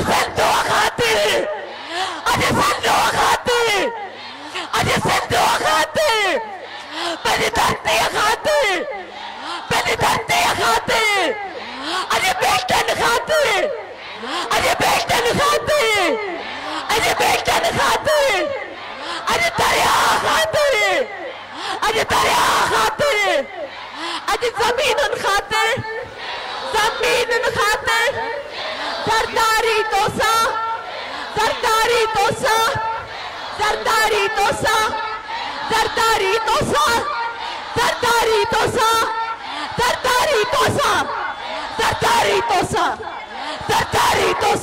सिंधु खाती, अज सिंधु खाती, अज सिंधु खाती, मेरी धरती खाती, मेरी धरती खाती, अज बेटन खाती, अज बेटन खाती, अज बेटन खाती, अज दरिया खाती, अज दरिया खाती, अज जमीन खाती, जमीन खाती, सरदारी तोसा, सरदारी तोसा, सरदारी तोसा, सरदारी तोसा, सरदारी तोसा, सरदारी तोसा, सरदारी तोसा, सरदारी तोसा।